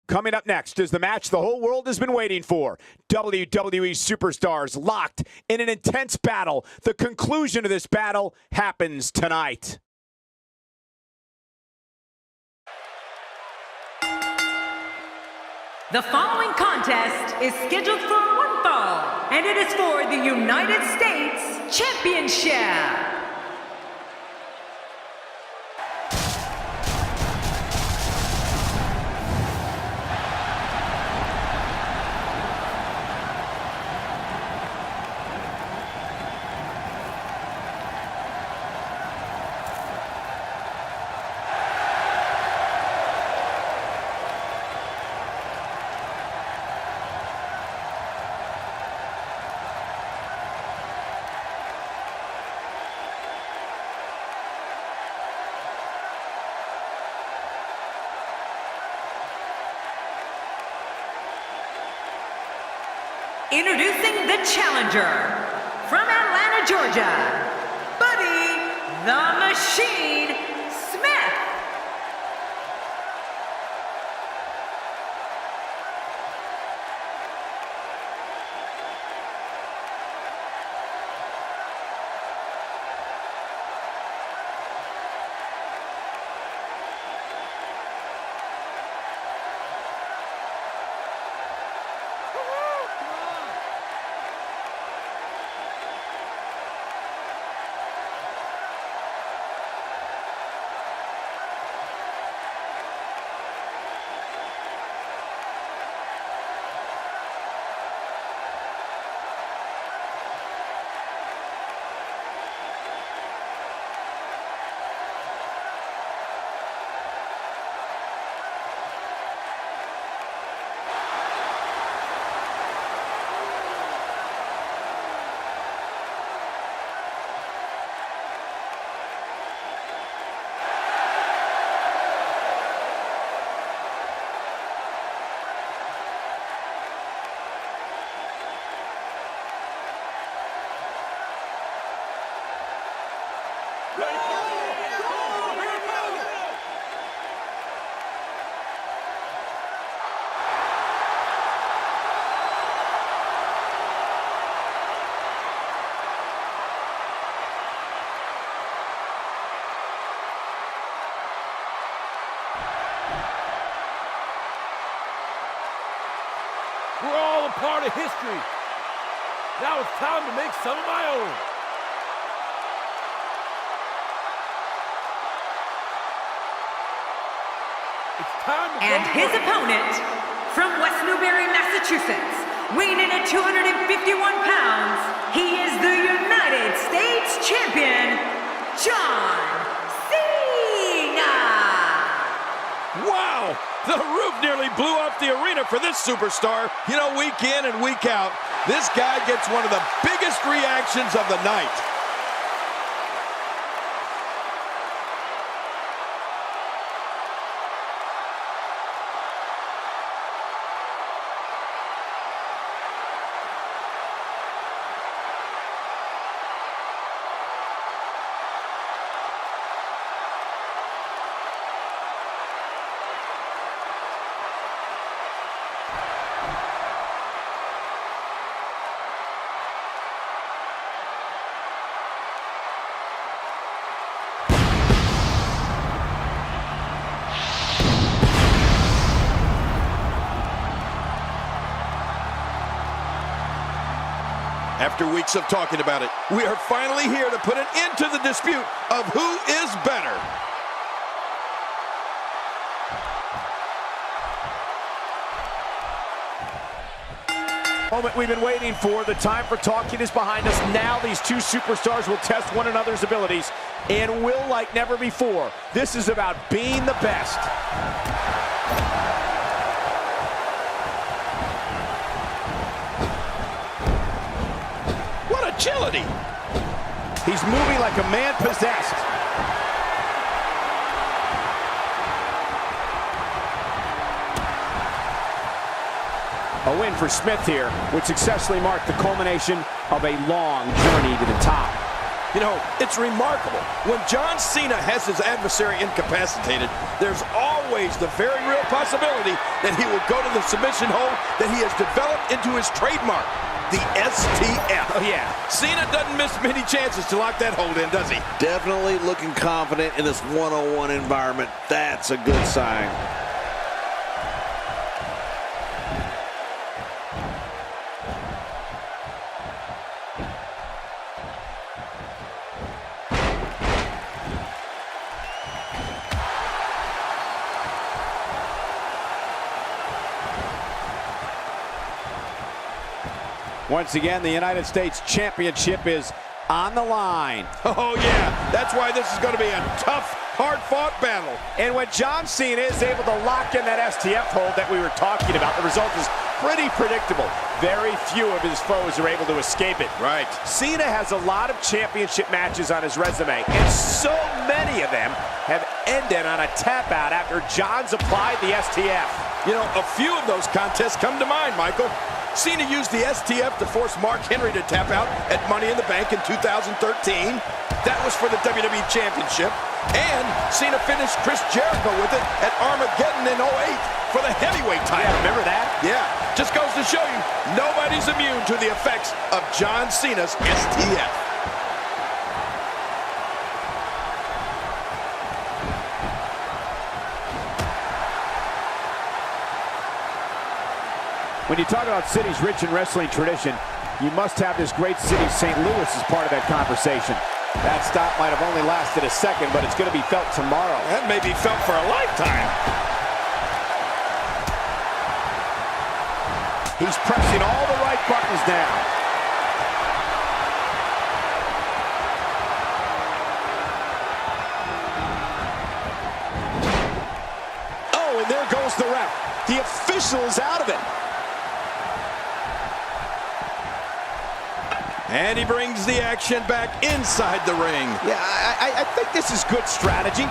Coming up next is the match the whole world has been waiting for. WWE superstars locked in an intense battle. The conclusion of this battle happens tonight. The following contest is scheduled for one fall, and it is for the United States Championship. Introducing the challenger, from Atlanta, Georgia, Buddy the Machine Smith. We're all a part of history. Now it's time to make some of my own. It's time to And his opponent, from West Newbury, Massachusetts, weighing in at 251 pounds, he is the United States Champion, John Cena! Wow! The roof nearly blew off the arena for this superstar. You know, week in and week out, this guy gets one of the biggest reactions of the night. After weeks of talking about it, we are finally here to put an end to the dispute of who is better. Moment we've been waiting for. The time for talking is behind us. Now these two superstars will test one another's abilities and will like never before. This is about being the best. What agility! He's moving like a man possessed. A win for Smith here would successfully mark the culmination of a long journey to the top. You know, it's remarkable. When John Cena has his adversary incapacitated, there's always the very real possibility that he will go to the submission hold that he has developed into his trademark, the STF. Oh, yeah. Cena doesn't miss many chances to lock that hold in, does he? Definitely looking confident in this one-on-one environment. That's a good sign. Once again, the United States Championship is on the line. Oh, yeah. That's why this is going to be a tough, hard-fought battle. And when John Cena is able to lock in that STF hold that we were talking about, the result is pretty predictable. Very few of his foes are able to escape it. Right. Cena has a lot of championship matches on his resume, and so many of them have ended on a tap out after John's applied the STF. You know, a few of those contests come to mind, Michael. Cena used the STF to force Mark Henry to tap out at Money in the Bank in 2013. That was for the WWE Championship. And Cena finished Chris Jericho with it at Armageddon in 08 for the heavyweight title. Yeah, remember that? Yeah, just goes to show you, nobody's immune to the effects of John Cena's STF. When you talk about cities rich in wrestling tradition, you must have this great city, St. Louis, as part of that conversation. That stop might have only lasted a second, but it's going to be felt tomorrow. That may be felt for a lifetime. He's pressing all the right buttons now. Oh, and there goes the ref. The official is out of it. And he brings the action back inside the ring. Yeah, I think this is good strategy.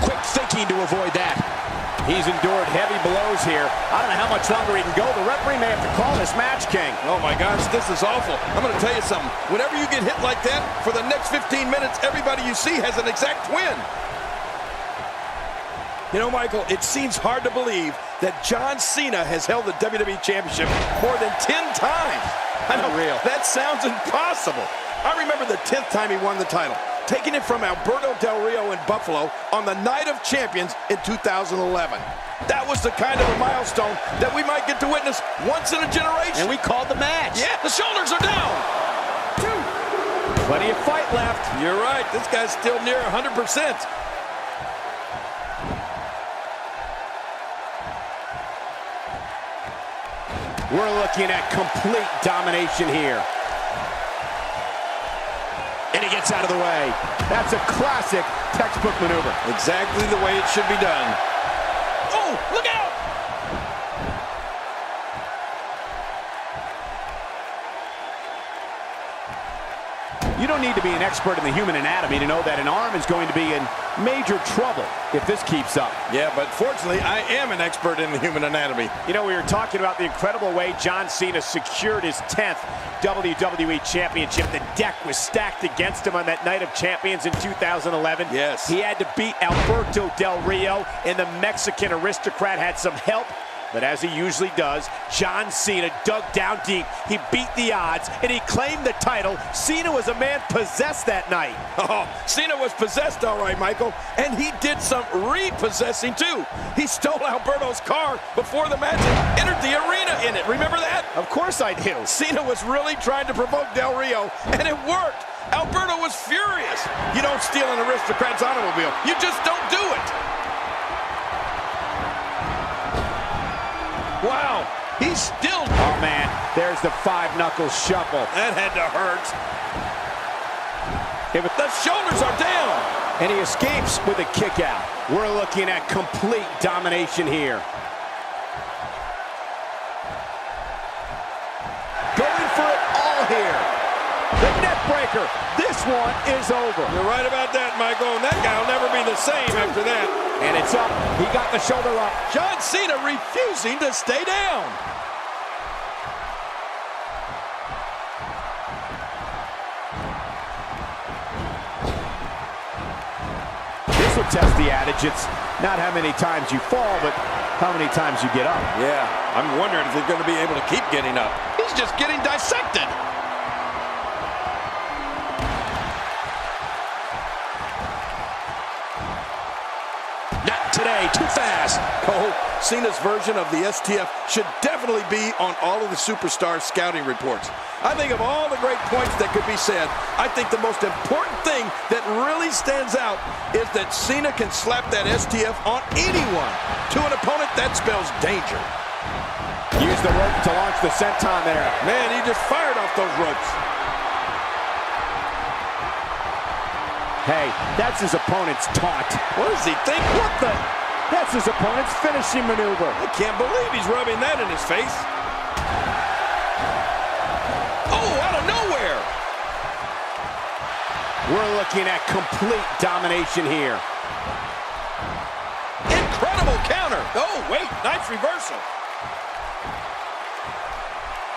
Quick thinking to avoid that. He's endured heavy blows here. I don't know how much longer he can go. The referee may have to call this match, King. Oh my gosh, this is awful. I'm going to tell you something. Whenever you get hit like that, for the next 15 minutes, everybody you see has an exact twin. You know, Michael, it seems hard to believe that John Cena has held the WWE Championship more than 10 times. I know, Unreal. that sounds impossible. I remember the 10th time he won the title, taking it from Alberto Del Rio in Buffalo on the Night of Champions in 2011. That was the kind of a milestone that we might get to witness once in a generation. And we called the match. Yeah, the shoulders are down. Plenty of fight left. You're right. This guy's still near 100%. We're looking at complete domination here. And he gets out of the way. That's a classic textbook maneuver. Exactly the way it should be done. Oh, look out! You don't need to be an expert in the human anatomy to know that an arm is going to be in major trouble if this keeps up. Yeah, but fortunately, I am an expert in the human anatomy. You know, we were talking about the incredible way John Cena secured his 10th WWE Championship. The deck was stacked against him on that Night of Champions in 2011. Yes. He had to beat Alberto Del Rio, and the Mexican aristocrat had some help. But as he usually does, John Cena dug down deep. He beat the odds, and he claimed the title. Cena was a man possessed that night. Oh, Cena was possessed, all right, Michael. And he did some repossessing, too. He stole Alberto's car before the match and entered the arena in it. Remember that? Of course I do. Cena was really trying to provoke Del Rio, and it worked. Alberto was furious. You don't steal an aristocrat's automobile. You just don't do it. Wow, he's still... Oh, man, there's the five-knuckle shuffle. That had to hurt. The shoulders are down. And he escapes with a kick out. We're looking at complete domination here. Going for it all here. The neck breaker. This one is over. You're right about that, Michael, and that guy will never be the same after that. And it's up. He got the shoulder up. John Cena refusing to stay down. This will test the adage. It's not how many times you fall, but how many times you get up. Yeah, I'm wondering if they're going to be able to keep getting up. He's just getting dissected. Not today, too fast. Cole, Cena's version of the STF should definitely be on all of the superstar scouting reports. I think of all the great points that could be said, I think the most important thing that really stands out is that Cena can slap that STF on anyone. To an opponent, that spells danger. Use the rope to launch the senton there. Man, he just fired off those ropes. Hey, that's his opponent's taunt. What does he think? What the? That's his opponent's finishing maneuver. I can't believe he's rubbing that in his face. Oh, out of nowhere. We're looking at complete domination here. Incredible counter. Oh, wait, nice reversal.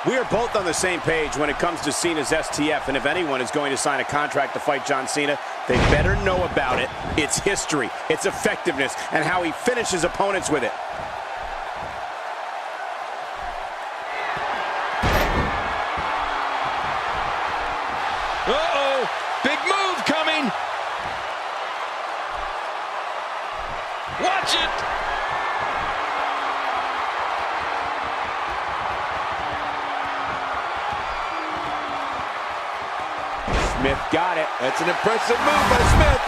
We are both on the same page when it comes to Cena's STF, and if anyone is going to sign a contract to fight John Cena, they better know about it, its history, its effectiveness, and how he finishes opponents with it. Uh-oh, big move coming. Watch it. Smith got it. That's an impressive move by Smith.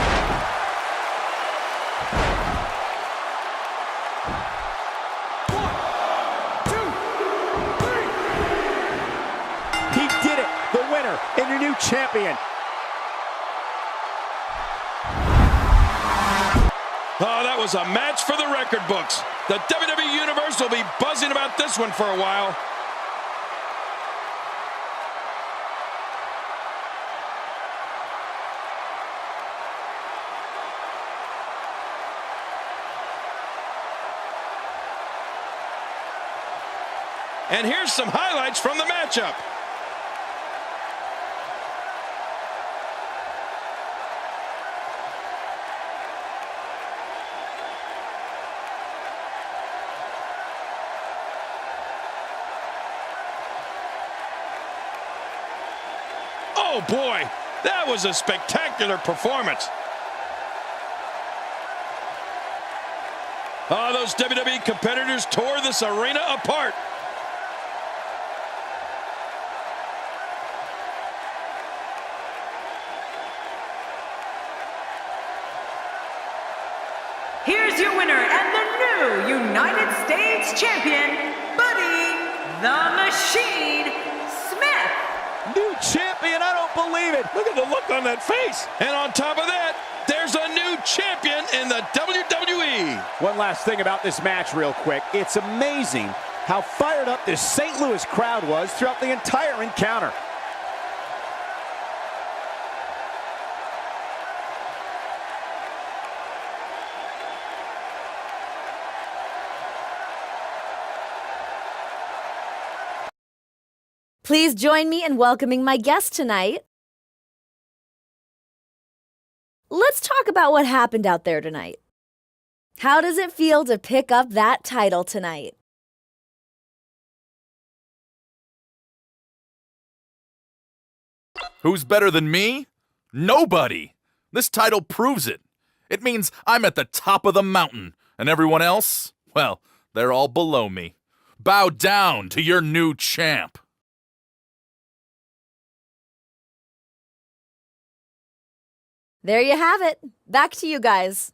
He did it. The winner and your new champion. Oh, that was a match for the record books. The WWE Universe will be buzzing about this one for a while. And here's some highlights from the matchup. Oh boy, that was a spectacular performance. Oh, those WWE competitors tore this arena apart. Here's your winner and the new United States Champion, Buddy the Machine Smith. New champion, I don't believe it. Look at the look on that face. And on top of that, there's a new champion in the WWE. One last thing about this match real quick. It's amazing how fired up this St. Louis crowd was throughout the entire encounter. Please join me in welcoming my guest tonight. Let's talk about what happened out there tonight. How does it feel to pick up that title tonight? Who's better than me? Nobody. This title proves it. It means I'm at the top of the mountain, and everyone else, well, they're all below me. Bow down to your new champ. There you have it. Back to you guys.